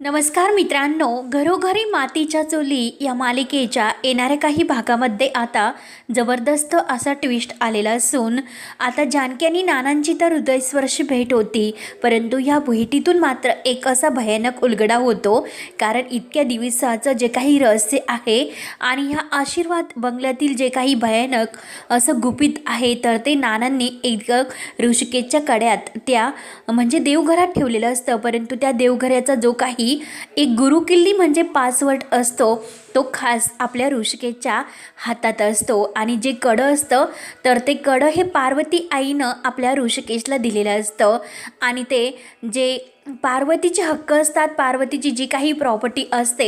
नमस्कार मित्रांनो, घरोघरी मातीच्या चुली या मालिकेच्या येणाऱ्या काही भागामध्ये आता जबरदस्त असा ट्विस्ट आलेला असून आता जानकी आणि नानांची तर हृदयस्पर्शी भेट होती, परंतु या भेटीतून मात्र एक असा भयानक उलगडा होतो. कारण इतक्या दिवसाचं जे काही रहस्य आहे आणि ह्या आशीर्वाद बंगल्यातील जे काही भयानक असं गुपित आहे तर ते नानांनी एक ऋषिकेशच्या कड्यात त्या म्हणजे देवघरात ठेवलेलं असतं. परंतु त्या देवघराचा जो काही एक गुरुकिल्ली म्हणजे पासवर्ड असतो तो खास आपल्या ऋषिकेशच्या हातात असतो आणि जे कडं असतं तर ते कडं हे पार्वती आईनं आपल्या ऋषिकेशला दिलेलं असतं आणि ते जे पार्वतीचे हक्क असतात, पार्वतीची जी काही प्रॉपर्टी असते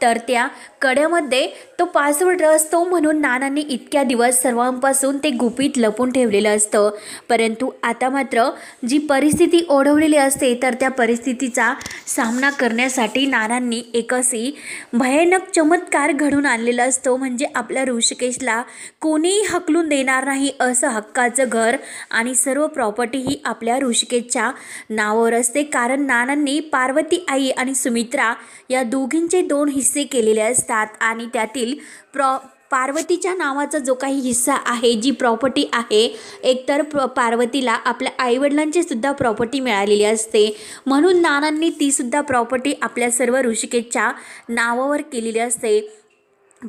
तर त्या कड्यामध्ये तो पासवर्ड असतो. म्हणून नानांनी इतक्या दिवस सर्वांपासून ते गुपित लपून ठेवलेलं असतं. परंतु आता मात्र जी परिस्थिती ओढवलेली असते तर त्या परिस्थितीचा सामना करण्यासाठी नानांनी एक अशी भयानक चमत्कार घडून आणलेला असतो. म्हणजे आपल्या ऋषिकेशला कोणीही हकलून देणार नाही असं हक्काचं घर आणि सर्व प्रॉपर्टी ही आपल्या ऋषिकेशच्या नावावर असते. कारण नानांनी पार्वती आई आणि सुमित्रा या दोघींचे 2 हिस्से केलेले असतात आणि त्यातील पार्वतीच्या नावाचा जो काही हिस्सा आहे, जी प्रॉपर्टी आहे, एकतर पार्वतीला आपल्या आईवडिलांची सुद्धा प्रॉपर्टी मिळालेली असते. म्हणून नानांनी ती सुद्धा प्रॉपर्टी आपल्या सर्व ऋषिकेशच्या नावावर केलेली असते.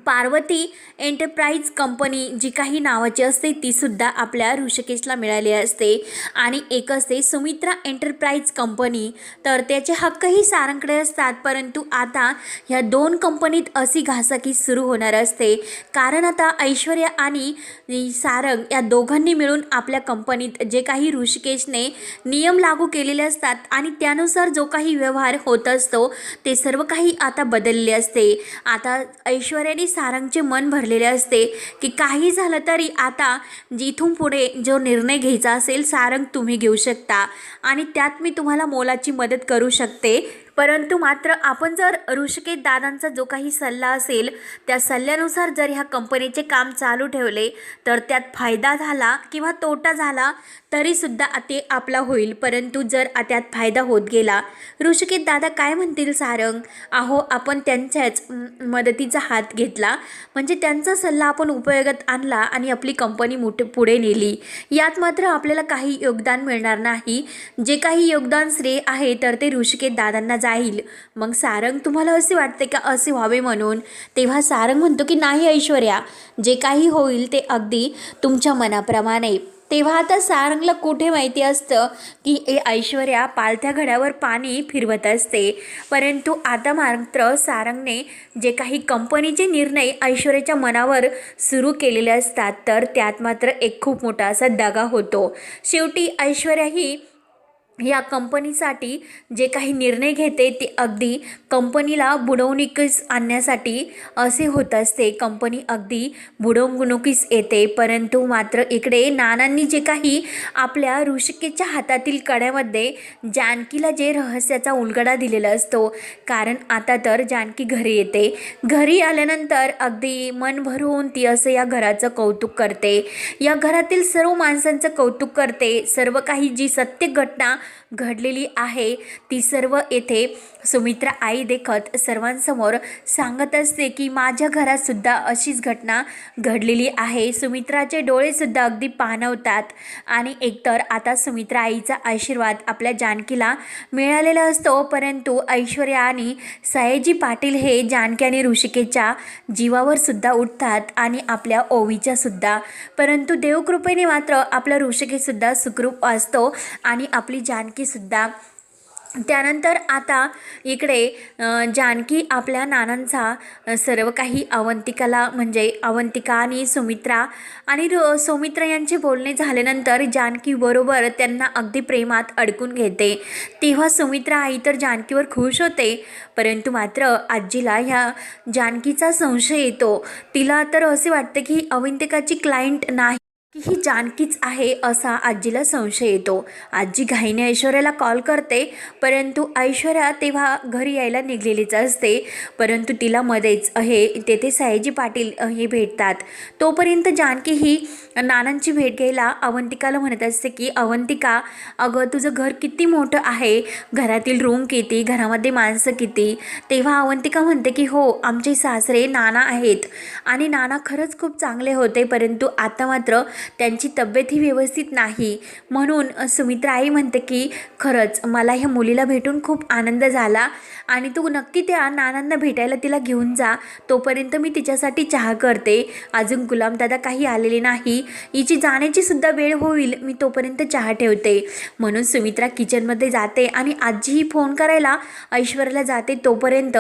पार्वती एंटरप्राइज कंपनी जी काही नावाची असते ती सुद्धा आपल्या ऋषिकेशला मिळाली असते आणि एक असते सुमित्रा एंटरप्राइज कंपनी, तर त्याचे हक्कही सारंगकडे असतात. परंतु आता ह्या 2 कंपनीत अशी घासाघीस सुरू होणार असते. कारण आता ऐश्वर्या आणि सारंग या दोघांनी मिळून आपल्या कंपनीत जे काही ऋषिकेशने नियम लागू केलेले असतात आणि त्यानुसार जो काही व्यवहार होत असतो ते सर्व काही आता बदलले असते. आता ऐश्वर्या सारंगचे मन भरलेले असते की काही झालं तरी आता जिथून पुढे जो निर्णय घ्यायचा असेल सारंग तुम्ही घेऊ शकता आणि त्यात मी तुम्हाला मोलाची मदत करू शकते. परंतु मात्र आपण जर ऋषिकेश दादांचा जो काही सल्ला असेल त्या सल्ल्यानुसार जर ह्या कंपनीचे काम चालू ठेवले तर त्यात फायदा झाला किंवा तोटा झाला तरीसुद्धा ते आपला होईल. परंतु जर त्यात फायदा होत गेला, ऋषिकेश दादा काय म्हणतील सारंग, अहो आपण त्यांच्याच मदतीचा हात घेतला म्हणजे त्यांचा सल्ला आपण उपयोगात आणला आणि आपली कंपनी पुढे नेली, यात मात्र आपल्याला काही योगदान मिळणार नाही. जे काही योगदान श्रेय आहे तर ते ऋषिकेश दादांना जाईल. मग सारंग तुम्हाला असे वाटते का असे व्हावे म्हणून? तेव्हा सारंग म्हणतो की नाही ऐश्वर्या, जे काही होईल ते अगदी तुमच्या मनाप्रमाणे. तेव्हा आता सारंगला कुठे माहिती असतं की ऐश्वर्या पालथ्या घड्यावर पाणी फिरवत असते. परंतु आता मात्र सारंगने जे काही कंपनीचे निर्णय ऐश्वर्याच्या मनावर सुरू केलेले असतात तर त्यात मात्र एक खूप मोठा असा दगा होतो. शेवटी ऐश्वर्या ही या कंपनीसाठी जे काही निर्णय घेते ते अगदी कंपनीला बुडवणुकीस आणण्यासाठी असे होत असते. कंपनी अगदी बुडवणुकीस येते. परंतु मात्र इकडे नानांनी जे काही आपल्या ऋषिकेशच्या हातातील कड्यामध्ये जानकीला जे रहस्याचा उलगडा दिलेला असतो, कारण आता तर जानकी घरी येते. घरी आल्यानंतर अगदी मन भरून ती असं या घराचं कौतुक करते, या घरातील सर्व माणसांचं कौतुक करते. सर्व काही जी सत्य घटना घडलेली आहे ती सर्व येथे सुमित्रा आई देखत सर्वांसमोर सांगत असते की माझ्या घरात सुद्धा अशीच घटना घडलेली आहे. सुमित्राचे डोळेसुद्धा अगदी पाणवतात आणि एकतर आता सुमित्रा आईचा आशीर्वाद आपल्या जानकीला मिळालेला असतो. परंतु ऐश्वर्या आणि सयाजी पाटील हे जानकी आणि ऋषिकेशच्या जीवावर सुद्धा उठतात आणि आपल्या ओवीच्या सुद्धा. परंतु देवकृपेने मात्र आपला ऋषिकेशसुद्धा सुखरूप असतो आणि आपली जानकीसुद्धा. त्यानंतर आता इकडे जानकी आपल्या नानांचा सर्व काही अवंतिकाला म्हणजे अवंतिका आणि सुमित्रा आणि सौमित्र यांचे बोलणे झाल्यानंतर जानकी बरोबर त्यांना अगदी प्रेमात अडकून घेते. तेव्हा सुमित्रा आई तर जानकीवर खुश होते. परंतु मात्र आजीला ह्या जानकीचा संशय येतो. तिला तर असे वाटते की अवंतिकाची क्लायंट नाही की ही जानकीच आहे असा आजीला संशय येतो. आजी घाईने ऐश्वर्याला कॉल करते, परंतु ऐश्वर्या तेव्हा घरी यायला निघलेलीच असते. परंतु तिला मध्येच तेथे सयाजी पाटील हे भेटतात. तोपर्यंत जानकी ही नानांची भेट घ्यायला अवंतिकाला म्हणत असते की अवंतिका, अगं तुझं घर किती मोठं आहे, घरातील रूम किती, घरामध्ये माणसं किती. तेव्हा अवंतिका म्हणते की हो, आमचे सासरे नाना आहेत आणि नाना खरंच खूप चांगले होते, परंतु आता मात्र त्यांची तब्येतही व्यवस्थित नाही. म्हणून सुमित्रा आई म्हणते की खरंच मला ह्या मुलीला भेटून खूप आनंद झाला आणि तू नक्की त्या नानांना भेटायला तिला घेऊन जा. तोपर्यंत मी तिच्यासाठी चहा करते. अजून गुलामदादा काही आलेले नाही, हिची जाण्याची सुद्धा वेळ होईल, मी तोपर्यंत चहा ठेवते. म्हणून सुमित्रा किचनमध्ये जाते आणि आजीही फोन करायला ऐश्वर्याला जाते. तोपर्यंत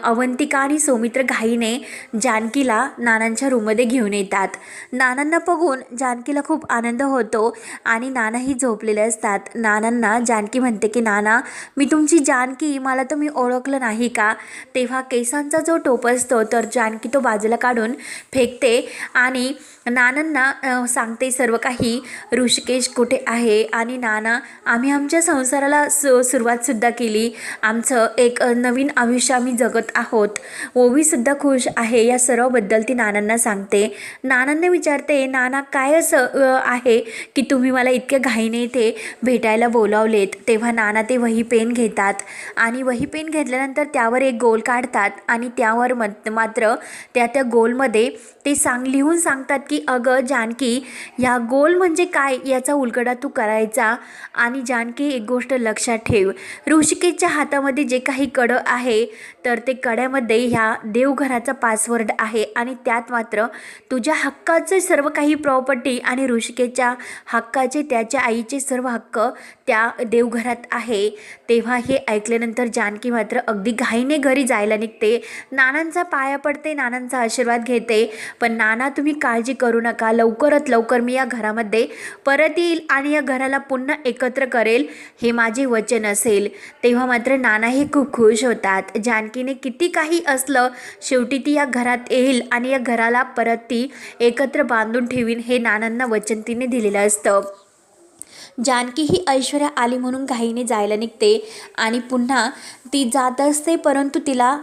अवंतिका आणि सौमित्र घाईने जानकीला नानांच्या रूममध्ये घेऊन येतात. नानांना बघून जानकीला खूप आनंद होतो आणि नानाही झोपलेले असतात. नानांना जानकी म्हणते की नाना, मी तुमची जानकी, मला तुम्ही ओळखलं नाही का. तेव्हा केसांचा जो टोप असतो तर जानकी तो बाजूला काढून फेकते आणि नानांना सांगते सर्व काही. ऋषिकेश कुठे आहे आणि नाना, आम्ही आमच्या संसाराला सुरुवातसुद्धा केली, आमचं एक नवीन आयुष्य आम्ही जगत आहोत, ओवीसुद्धा खुश आहे, या सर्वबद्दल ती नानांना सांगते. नानांना विचारते, नाना काय असं आहे की तुम्ही मला इतक्या घाईने इथे भेटायला बोलावलेत. तेव्हा नाना ते वही पेन घेतात आणि वही पेन घेतल्यानंतर त्यावर एक गोल काढतात आणि त्यावर मात्र त्या गोलमध्ये ते लिहून सांगतात की अगं जानकी, ह्या गोल म्हणजे काय याचा उलगडा तू करायचा. आणि जानकी एक गोष्ट लक्षात ठेव, ऋषिकेशच्या हातामध्ये जे काही कडं आहे तर ते कड्यामध्ये ह्या देवघराचा पासवर्ड आहे आणि त्यात मात्र तुझ्या हक्काचे सर्व काही प्रॉपर्टी आणि ऋषिकेशच्या हक्काचे, त्याच्या आईचे सर्व हक्क त्या देवघरात आहे. तेव्हा हे ऐकल्यानंतर जानकी मात्र अगदी घाईने घरी जायला निघते. नानांचा पाया पडते, नानांचा आशीर्वाद घेते. पण नाना, तुम्ही काळजी करू नका, लवकरात लवकर मी या घरामध्ये परत येईल आणि या घराला पुन्हा एकत्र करेल, हे माझे वचन असेल. तेव्हा मात्र नानाही खूप खुश होतात. जानकीने किती काही असलं, शेवटी ती या घरात येईल आणि या घराला परत ती एकत्र बांधून ठेवीन, हे नानांना वचन तिने दिलेलं असतं. जानकी ही ऐश्वर्या आली म्हणून घाईने जायला निघते आणि पुन्हा ती जात असते, परंतु तिला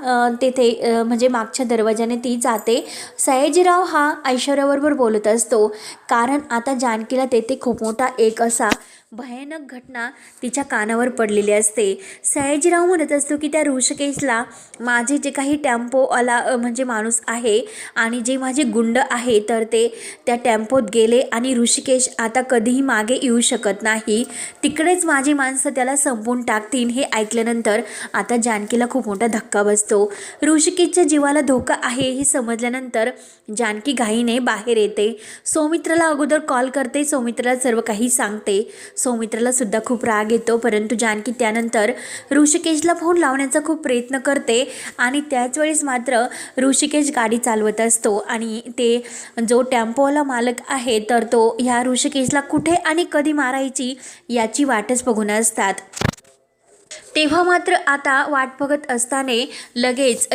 तेथे म्हणजे मागच्या दरवाजाने ती जाते. सयाजीराव हा ऐश्वर्याबरोबर बोलत असतो, कारण आता जानकीला तेथे खूप मोठा एक असा भयानक घटना तिच्या कानावर पडलेली असते. सयाजीराव म्हणत असतो की त्या ऋषिकेशला माझे जे काही टेम्पोवाला म्हणजे माणूस आहे आणि जे माझे गुंड आहे तर ते त्या टेम्पोत गेले आणि ऋषिकेश आता कधीही मागे येऊ शकत नाही, तिकडेच माझी माणसं त्याला संपवून टाकतील. हे ऐकल्यानंतर आता जानकीला खूप मोठा धक्का बसतो. ऋषिकेशच्या जीवाला धोका आहे हे समजल्यानंतर जानकी घाईने बाहेर येते. सौमित्राला अगोदर कॉल करते, सौमित्राला सर्व काही सांगते. सौमित्राला सुद्धा खूप राग येतो, परंतु जानकी त्यानंतर ऋषिकेशला फोन लावण्याचा खूप प्रयत्न करते आणि त्याच वेळेस मात्र ऋषिकेश गाडी चालवत असतो आणि ते जो टेम्पोवाला मालक आहे तर तो ह्या ऋषिकेशला कुठे आणि कधी मारायची याची वाटच बघून असतात. तेव्हा मात्र आता वाट बघत असताना लगेच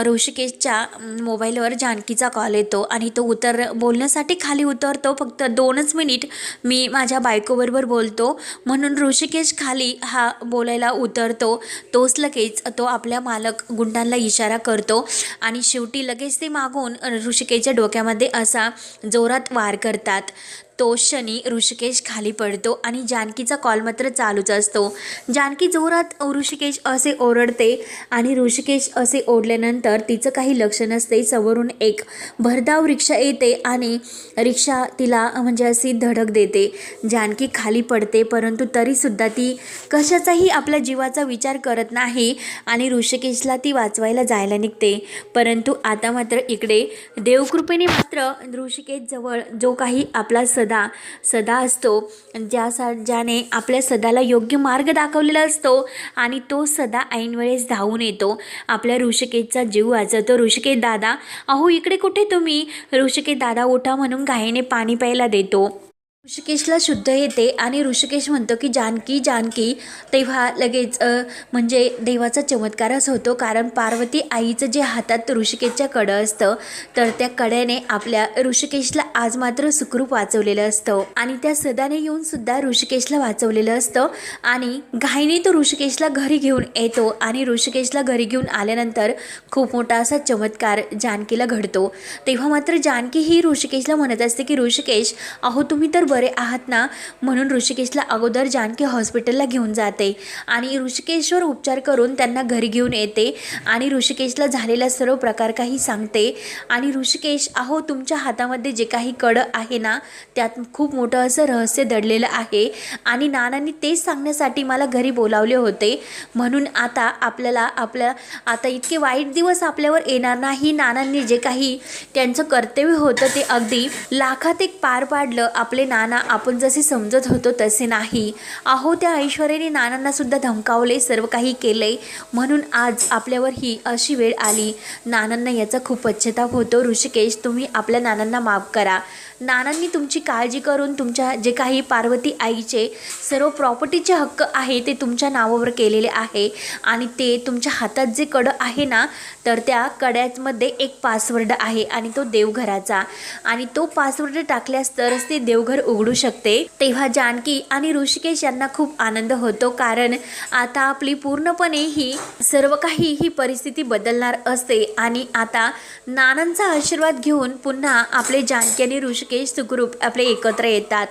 ऋषिकेशच्या मोबाईलवर जानकीचा कॉल येतो आणि तो बोलण्यासाठी खाली उतरतो. फक्त 2च मिनिट मी माझ्या बायकोबरोबर बोलतो, म्हणून ऋषिकेश खाली हा बोलायला उतरतो. तोच लगेच तो आपल्या मालक गुंडांना इशारा करतो आणि शेवटी लगेच ते मागून ऋषिकेशच्या डोक्यामध्ये असा जोरात वार करतात. तो क्षणी ऋषिकेश खाली पडतो आणि जानकीचा कॉल मात्र चालूच असतो. जानकी जोरात ऋषिकेश असे ओरडते आणि ऋषिकेश असे ओढल्यानंतर तिचं काही लक्ष नसते. समोरून एक भरधाव रिक्षा येते आणि रिक्षा तिला म्हणजे अशी धडक देते. जानकी खाली पडते, परंतु तरीसुद्धा ती कशाचाही आपल्या जीवाचा विचार करत नाही आणि ऋषिकेशला ती वाचवायला जायला निघते. परंतु आता मात्र इकडे देवकृपेने मात्र ऋषिकेशजवळ जो काही आपला सदा असतो, ज्याने आपल्या सदाला योग्य मार्ग दाखवलेला असतो आणि तो सदा ऐनवेळेस धावून येतो, आपल्या ऋषिकेशचा जीव वाचवतो. ऋषिकेश दादा, अहो इकडे कुठे तुम्ही, ऋषिकेश दादा उठा म्हणून घाईने पाणी प्यायला देतो. ऋषिकेशला शुद्ध येते आणि ऋषिकेश म्हणतो की जानकी जानकी. तेव्हा लगेच म्हणजे देवाचा चमत्कारच होतो, कारण पार्वती आईचं जे हातात ऋषिकेशच्या कडं असतं तर त्या कड्याने आपल्या ऋषिकेशला आज मात्र सुखरूप वाचवलेलं असतं आणि त्या सदाने येऊन सुद्धा ऋषिकेशला वाचवलेलं असतं. आणि घाईने तो ऋषिकेशला घरी घेऊन येतो आणि ऋषिकेशला घरी घेऊन आल्यानंतर खूप मोठा असा चमत्कार जानकीला घडतो. तेव्हा मात्र जानकी ही ऋषिकेशला म्हणत असते की ऋषिकेश, अहो तुम्ही तर बरे आहात ना. म्हणून ऋषिकेशला अगोदर जानकी हॉस्पिटलला घेऊन जाते आणि ऋषिकेशवर उपचार करून त्यांना घरी घेऊन येते आणि ऋषिकेशला झालेला सर्व प्रकार काही सांगते. आणि ऋषिकेश, अहो तुमच्या हातामध्ये जे काही कडं आहे ना त्यात खूप मोठं असं रहस्य दडलेलं आहे आणि नानांनी तेच सांगण्यासाठी मला घरी बोलावले होते. म्हणून आता आता इतके वाईट दिवस आपल्यावर येणार नाही. नानांनी जे काही त्यांचं कर्तव्य होतं ते अगदी लाखात एक पार पाडलं. आपले नाना आपण जसे समजत होतो तसे नाही. अहो त्या ऐश्वर्याने नानांना सुद्धा धमकावले, सर्व काही केले. म्हणून आज आपल्यावर ही अशी वेळ आली. नानांना याचा खूप पश्चाताप होतो. ऋषिकेश, तुम्ही आपल्या नानांना माफ करा. नानांनी तुमची काळजी करून तुमच्या जे काही पार्वती आईचे सर्व प्रॉपर्टीचे हक्क आहे ते तुमच्या नावावर केलेले आहे आणि ते तुमच्या हातात जे कडं आहे ना तर त्या कड्यामध्ये एक पासवर्ड आहे आणि तो देवघराचा, आणि तो पासवर्ड टाकल्यास तरच ते देवघर उघडू शकते. तेव्हा जानकी आणि ऋषिकेश यांना खूप आनंद होतो, कारण आता आपली पूर्णपणे ही सर्व काही ही परिस्थिती बदलणार असते आणि आता नानांचा आशीर्वाद घेऊन पुन्हा आपले जानकी आणि ऋषिकेश सुखरूप आपले एकत्र येतात.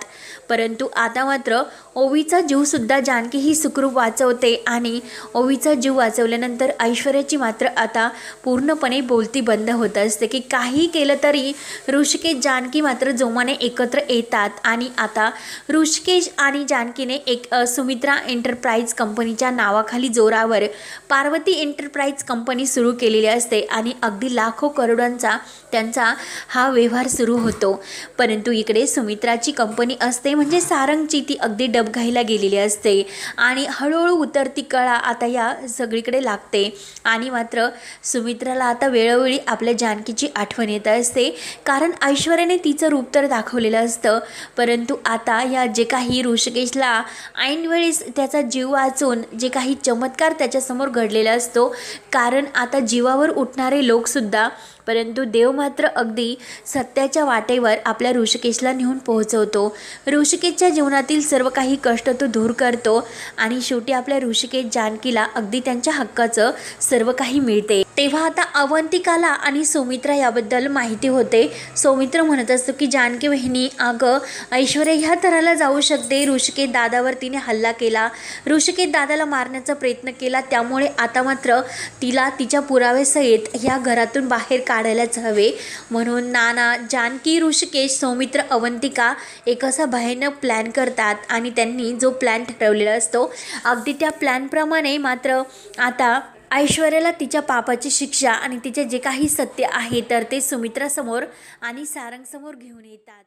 परंतु आता मात्र ओवीचा जीवसुद्धा जानकी ही सुखरूप वाचवते आणि ओवीचा जीव वाचवल्यानंतर ऐश्वर्याची मात्र आता पूर्णपणे बोलती बंद होत असते की काही केलं तरी ऋषिकेश जानकी मात्र जोमाने एकत्र येतात. आणि आता ऋषिकेश आणि जानकीने एक सुमित्रा एंटरप्राइज कंपनीच्या नावाखाली जोरावर पार्वती एंटरप्राइज कंपनी सुरू केलेली असते आणि अगदी लाखो करोडांचा त्यांचा हा व्यवहार सुरू होतो. परंतु इकडे सुमित्राची कंपनी असते म्हणजे सारंगची, ती अगदी डबघाईला गेलेली असते आणि हळूहळू उतरती कळा आता या सगळीकडे लागते. आणि मात्र सुमित्राला आता वेळोवेळी आपल्या जानकीची आठवण येत असते, कारण ऐश्वर्याने तिचं रूप तर दाखवलेलं असतं. परंतु आता या जे काही ऋषिकेशला ऐनवेळेस त्याचा जीव वाचून जे काही चमत्कार त्याच्यासमोर घडलेला असतो, कारण आता जीवावर उठणारे लोकसुद्धा, परंतु देव मात्र अगदी सत्याच्या वाटेवर आपल्या ऋषिकेशला नेऊन पोहोचवतो. ऋषिकेशच्या जीवनातील सर्व काही कष्ट तो दूर करतो आणि शेवटी आपल्या ऋषिकेश जानकीला अगदी त्यांच्या हक्काचं सर्व काही मिळते. तेव्हा आता अवंतिकाला आणि सौमित्रा याबद्दल माहिती होते. सौमित्र म्हणत असतो की जानकी बहिणी, अगं ऐश्वर्या ह्या थराला जाऊ शकते. ऋषिकेश दादावर तिने हल्ला केला, ऋषिकेश दादाला मारण्याचा प्रयत्न केला, त्यामुळे आता मात्र तिला तिच्या पुराव्यासहित ह्या घरातून बाहेर काढायलाच हवे. म्हणून नाना, जानकी, ऋषिकेश, सौमित्र, अवंतिका एक असा भयानक प्लॅन करतात आणि त्यांनी जो प्लॅन ठरवलेला असतो अगदी त्या प्लॅनप्रमाणे मात्र आता ऐश्वर्याला तिच्या पापाची शिक्षा आणि तिचे जे काही सत्य आहे तर ते सुमित्रासमोर आणि सारंगसमोर घेऊन येतात.